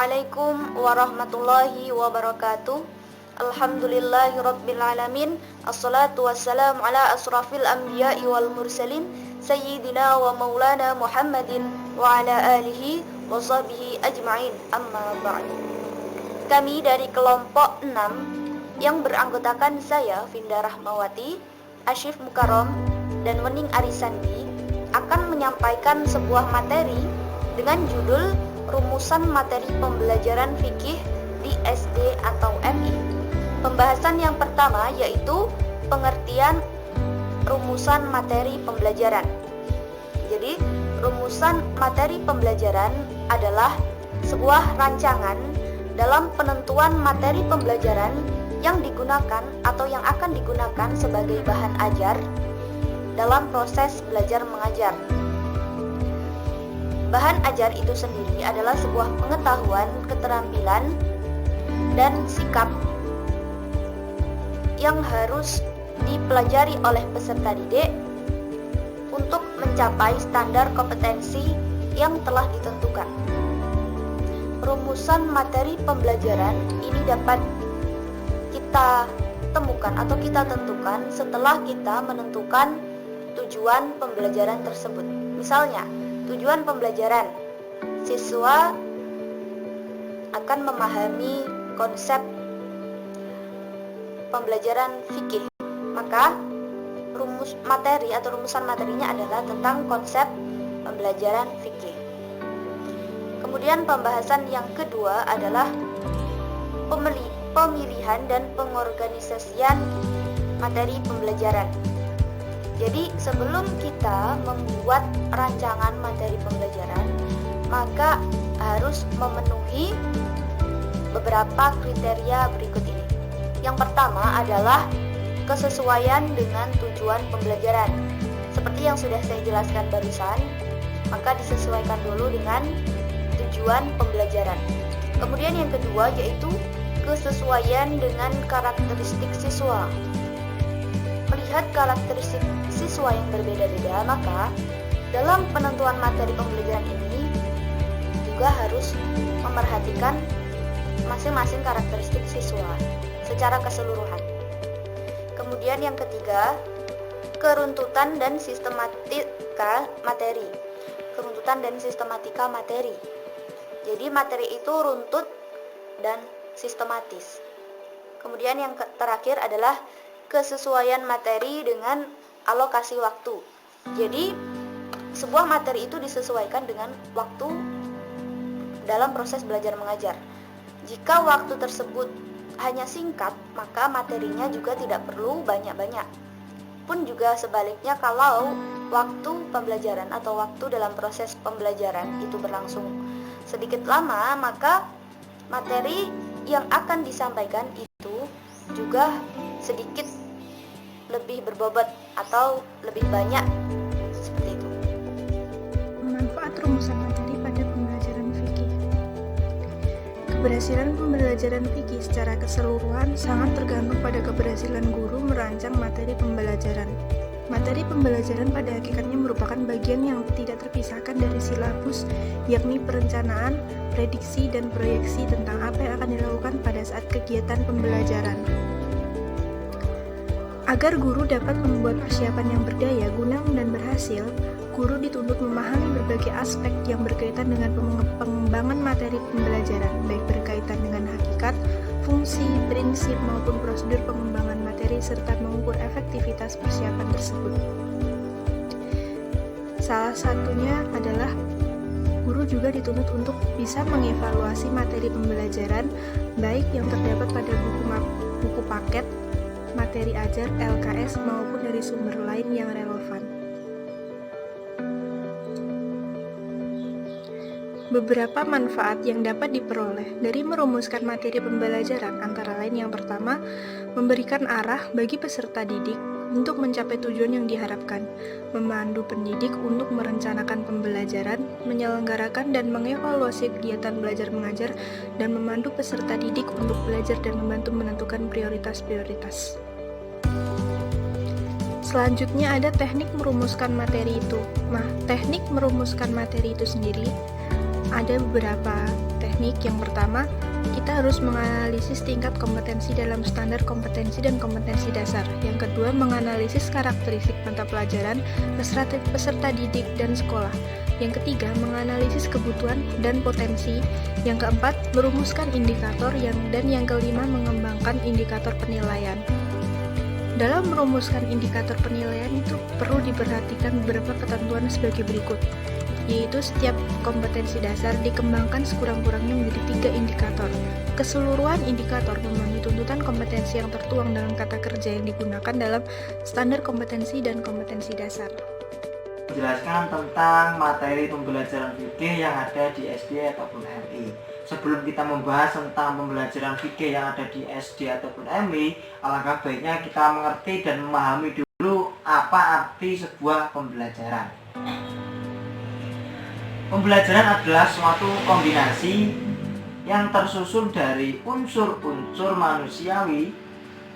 Assalamualaikum warahmatullahi wabarakatuh. Alhamdulillahirrabbilalamin. Assalatu wassalamu ala asrafil anbiya'i wal mursalin Sayyidina wa maulana Muhammadin wa ala alihi wa sahbihi ajma'in. Amma ba'du. Kami dari kelompok 6 yang beranggotakan saya, Vinda Rahmawati, Asyif Mukarrom, dan Wening Arisandi akan menyampaikan sebuah materi dengan judul Rumusan Materi Pembelajaran Fikih di SD atau MI. Pembahasan yang pertama yaitu pengertian rumusan materi pembelajaran. Jadi, rumusan materi pembelajaran adalah sebuah rancangan dalam penentuan materi pembelajaran yang digunakan atau yang akan digunakan sebagai bahan ajar dalam proses belajar mengajar. Bahan ajar itu sendiri adalah sebuah pengetahuan, keterampilan, dan sikap yang harus dipelajari oleh peserta didik untuk mencapai standar kompetensi yang telah ditentukan. Rumusan materi pembelajaran ini dapat kita temukan atau kita tentukan setelah kita menentukan tujuan pembelajaran tersebut. Misalnya, tujuan pembelajaran, siswa akan memahami konsep pembelajaran fikih. Maka rumus materi atau rumusan materinya adalah tentang konsep pembelajaran fikih. Kemudian pembahasan yang kedua adalah pemilihan dan pengorganisasian materi pembelajaran. Jadi sebelum kita membuat rancangan materi pembelajaran, maka harus memenuhi beberapa kriteria berikut ini. Yang pertama adalah kesesuaian dengan tujuan pembelajaran. Seperti yang sudah saya jelaskan barusan, maka disesuaikan dulu dengan tujuan pembelajaran. Kemudian yang kedua yaitu kesesuaian dengan karakteristik siswa. Melihat karakteristik siswa yang berbeda-beda, maka dalam penentuan materi pembelajaran ini juga harus memerhatikan masing-masing karakteristik siswa secara keseluruhan. Kemudian yang ketiga, keruntutan dan sistematika materi. Keruntutan dan sistematika materi. Jadi materi itu runtut dan sistematis. Kemudian yang terakhir adalah kesesuaian materi dengan alokasi waktu. Jadi sebuah materi itu disesuaikan dengan waktu dalam proses belajar mengajar. Jika waktu tersebut hanya singkat, maka materinya juga tidak perlu banyak-banyak. Pun juga sebaliknya, kalau waktu pembelajaran atau waktu dalam proses pembelajaran itu berlangsung sedikit lama, maka materi yang akan disampaikan itu juga sedikit lebih berbobot atau lebih banyak, seperti itu. Manfaat rumusan materi pada pembelajaran fikih. Keberhasilan pembelajaran fikih secara keseluruhan sangat tergantung pada keberhasilan guru merancang materi pembelajaran. Materi pembelajaran pada hakikatnya merupakan bagian yang tidak terpisahkan dari silabus, yakni perencanaan, prediksi, dan proyeksi tentang apa yang akan dilakukan pada saat kegiatan pembelajaran. Agar guru dapat membuat persiapan yang berdaya guna dan berhasil, guru dituntut memahami berbagai aspek yang berkaitan dengan pengembangan materi pembelajaran, baik berkaitan dengan hakikat, fungsi, prinsip, maupun prosedur pengembangan materi, serta mengukur efektivitas persiapan tersebut. Salah satunya adalah guru juga dituntut untuk bisa mengevaluasi materi pembelajaran, baik yang terdapat pada buku paket, materi ajar, LKS, maupun dari sumber lain yang relevan. Beberapa manfaat yang dapat diperoleh dari merumuskan materi pembelajaran antara lain yang pertama, memberikan arah bagi peserta didik untuk mencapai tujuan yang diharapkan, memandu pendidik untuk merencanakan pembelajaran, menyelenggarakan dan mengevaluasi kegiatan belajar mengajar, dan memandu peserta didik untuk belajar dan membantu menentukan prioritas-prioritas. Selanjutnya ada teknik merumuskan materi itu. Nah, teknik merumuskan materi itu sendiri ada beberapa teknik teknik, yang pertama, kita harus menganalisis tingkat kompetensi dalam standar kompetensi dan kompetensi dasar. Yang kedua, menganalisis karakteristik mata pelajaran, peserta didik, dan sekolah. Yang ketiga, menganalisis kebutuhan dan potensi. Yang keempat, merumuskan indikator, dan yang kelima, mengembangkan indikator penilaian. Dalam merumuskan indikator penilaian itu perlu diperhatikan beberapa ketentuan sebagai berikut, yaitu setiap kompetensi dasar dikembangkan sekurang-kurangnya menjadi 3 indikator. Keseluruhan indikator memenuhi tuntutan kompetensi yang tertuang dalam kata kerja yang digunakan dalam standar kompetensi dan kompetensi dasar. Menjelaskan tentang materi pembelajaran fikih yang ada di SD ataupun MI. Sebelum kita membahas tentang pembelajaran fikih yang ada di SD ataupun MI, alangkah baiknya kita mengerti dan memahami dulu apa arti sebuah pembelajaran. Pembelajaran adalah suatu kombinasi yang tersusun dari unsur-unsur manusiawi,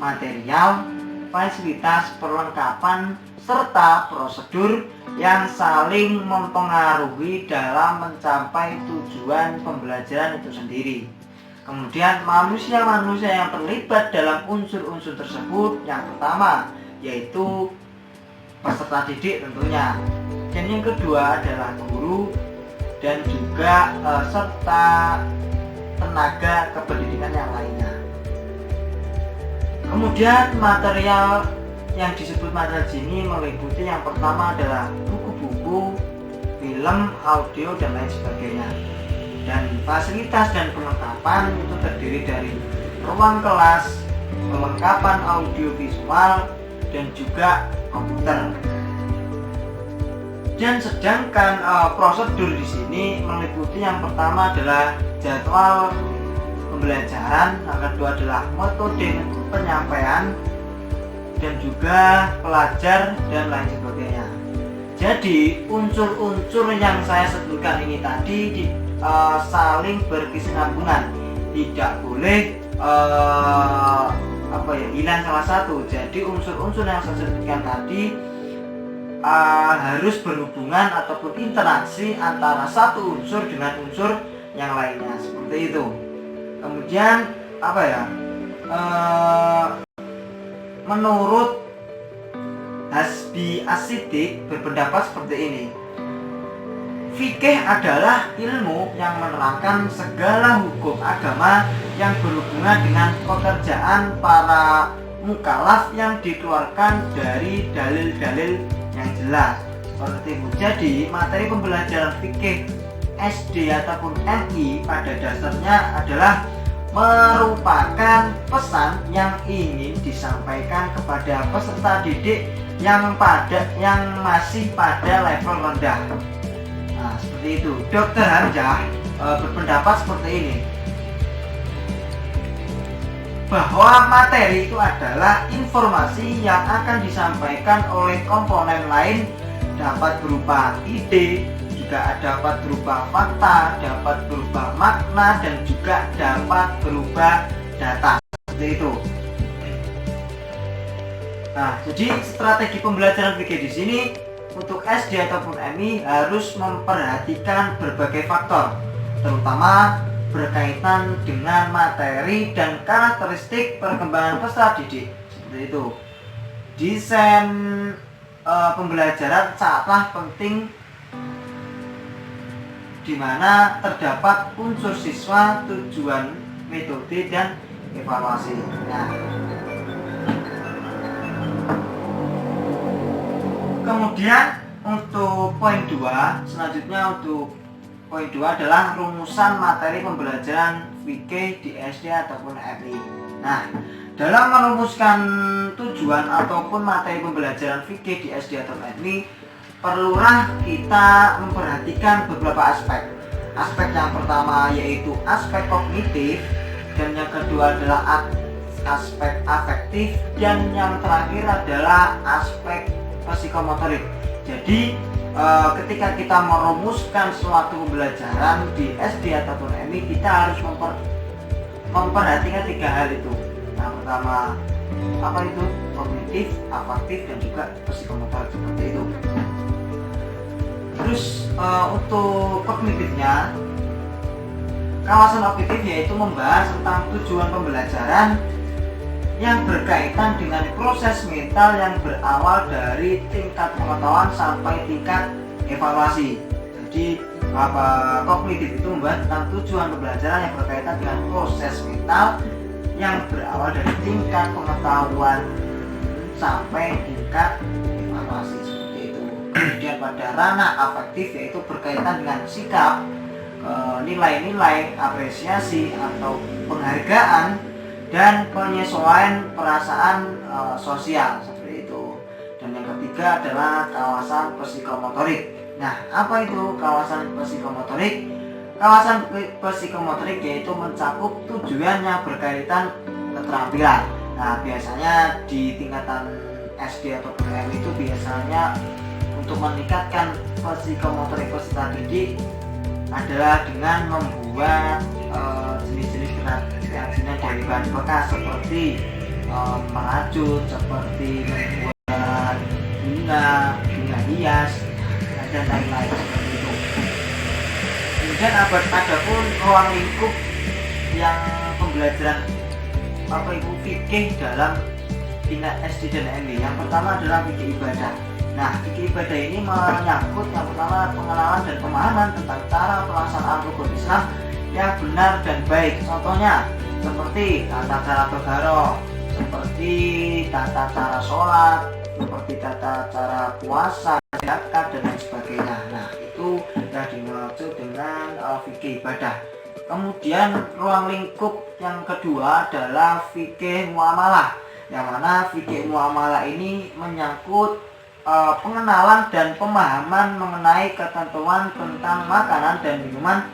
material, fasilitas, perlengkapan, serta prosedur yang saling mempengaruhi dalam mencapai tujuan pembelajaran itu sendiri. Kemudian manusia-manusia yang terlibat dalam unsur-unsur tersebut, yang pertama yaitu peserta didik tentunya, dan yang kedua adalah guru dan juga serta tenaga kependidikan yang lainnya. Kemudian material yang disebut material sini meliputi yang pertama adalah buku-buku, film, audio, dan lain sebagainya. Dan fasilitas dan perlengkapan itu terdiri dari ruang kelas, perlengkapan audiovisual, dan juga komputer. Dan sedangkan prosedur di sini meliputi yang pertama adalah jadwal pembelajaran, yang kedua adalah metode penyampaian, dan juga pelajar dan lain sebagainya. Jadi unsur-unsur yang saya sebutkan ini tadi saling berkesinambungan, tidak boleh hilang salah satu. Jadi unsur-unsur yang saya sebutkan tadi harus berhubungan ataupun interaksi antara satu unsur dengan unsur yang lainnya, seperti itu. Kemudian menurut Hasbi As-Siddiq berpendapat seperti ini. Fikih adalah ilmu yang menerangkan segala hukum agama yang berhubungan dengan pekerjaan para mukallaf yang dikeluarkan dari dalil-dalil yang jelas. Seperti itu. Jadi materi pembelajaran fikih SD ataupun MI pada dasarnya adalah merupakan pesan yang ingin disampaikan kepada peserta didik yang masih pada level rendah. Nah, seperti itu. Dr. Hamzah berpendapat seperti ini, bahwa materi itu adalah informasi yang akan disampaikan oleh komponen lain, dapat berupa ide, juga dapat berupa fakta, dapat berupa makna, dan juga dapat berupa data, seperti itu. Nah, jadi strategi pembelajaran fikih di sini untuk SD ataupun MI harus memperhatikan berbagai faktor, terutama berkaitan dengan materi dan karakteristik perkembangan peserta didik, seperti itu. Desain pembelajaran sangatlah penting, di mana terdapat unsur siswa, tujuan, metode, dan evaluasi. Nah, kemudian untuk poin 2, selanjutnya untuk poin 2 adalah rumusan materi pembelajaran fikih di SD ataupun MI. Nah, dalam merumuskan tujuan ataupun materi pembelajaran fikih di SD atau MI, perlulah kita memperhatikan beberapa aspek. Aspek yang pertama yaitu aspek kognitif, dan yang kedua adalah aspek afektif, dan yang terakhir adalah aspek psikomotorik. Jadi ketika kita merumuskan suatu pembelajaran di SD ataupun MI, kita harus memperhatikan 3 hal itu. Yang pertama apa itu? Kognitif, afektif, dan juga psikomotorik, seperti itu. Terus untuk kognitifnya, kawasan objektif yaitu membahas tentang tujuan pembelajaran yang berkaitan dengan proses mental yang berawal dari tingkat pengetahuan sampai tingkat evaluasi. Jadi kognitif itu membahas tentang tujuan pembelajaran yang berkaitan dengan proses mental yang berawal dari tingkat pengetahuan sampai tingkat evaluasi, seperti itu. Kemudian pada ranah afektif yaitu berkaitan dengan sikap, nilai-nilai, apresiasi atau penghargaan dan penyesuaian perasaan sosial, seperti itu. Dan yang ketiga adalah kawasan psikomotorik. Nah, apa itu kawasan psikomotorik? Kawasan psikomotorik yaitu mencakup tujuan yang berkaitan keterampilan. Nah, biasanya di tingkatan SD atau SMP itu biasanya untuk meningkatkan psikomotorik peserta didik adalah dengan membuat jenis-jenis kerajinan dari bahan bekas seperti merajut, seperti membuat bunga hias dan lain-lain, seperti itu. Kemudian ada pun ruang lingkup yang pembelajaran fikih dalam tingkat SD dan SMP. Yang pertama adalah fikih ibadah. Nah, fikih ibadah ini menyangkut yang pertama pengenalan dan pemahaman tentang cara pelaksanaan rukun Islam yang benar dan baik. Contohnya seperti tata cara bergaroh, seperti tata cara sholat, seperti tata cara puasa, zakat dan lain sebagainya. Nah, itu yang dimaksud dengan fikih ibadah. Kemudian ruang lingkup yang kedua adalah fikih muamalah, yang mana fikih muamalah ini menyangkut pengenalan dan pemahaman mengenai ketentuan tentang makanan dan minuman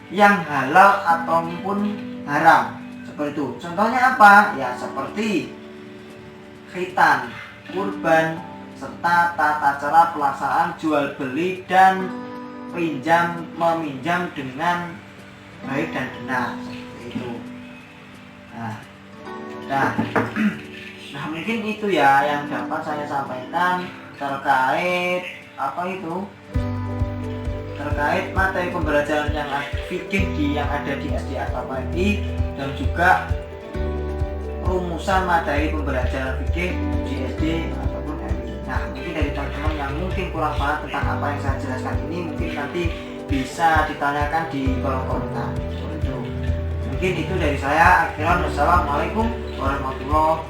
yang halal ataupun haram, seperti itu. Contohnya apa? Ya seperti khitan, kurban, serta tata cara pelaksanaan jual beli dan pinjam meminjam dengan baik dan benar, seperti itu. Nah, mungkin itu ya yang dapat saya sampaikan terkait terkait materi pembelajaran yang fikih yang ada di SD atau PMI, dan juga rumusan materi pembelajaran fikih di SD ataupun PMI. Nah, mungkin dari teman-teman yang mungkin kurang paham tentang apa yang saya jelaskan ini, mungkin nanti bisa ditanyakan di kolom komentar. Mungkin itu dari saya. Akhirnya, wassalamualaikum warahmatullahi wabarakatuh.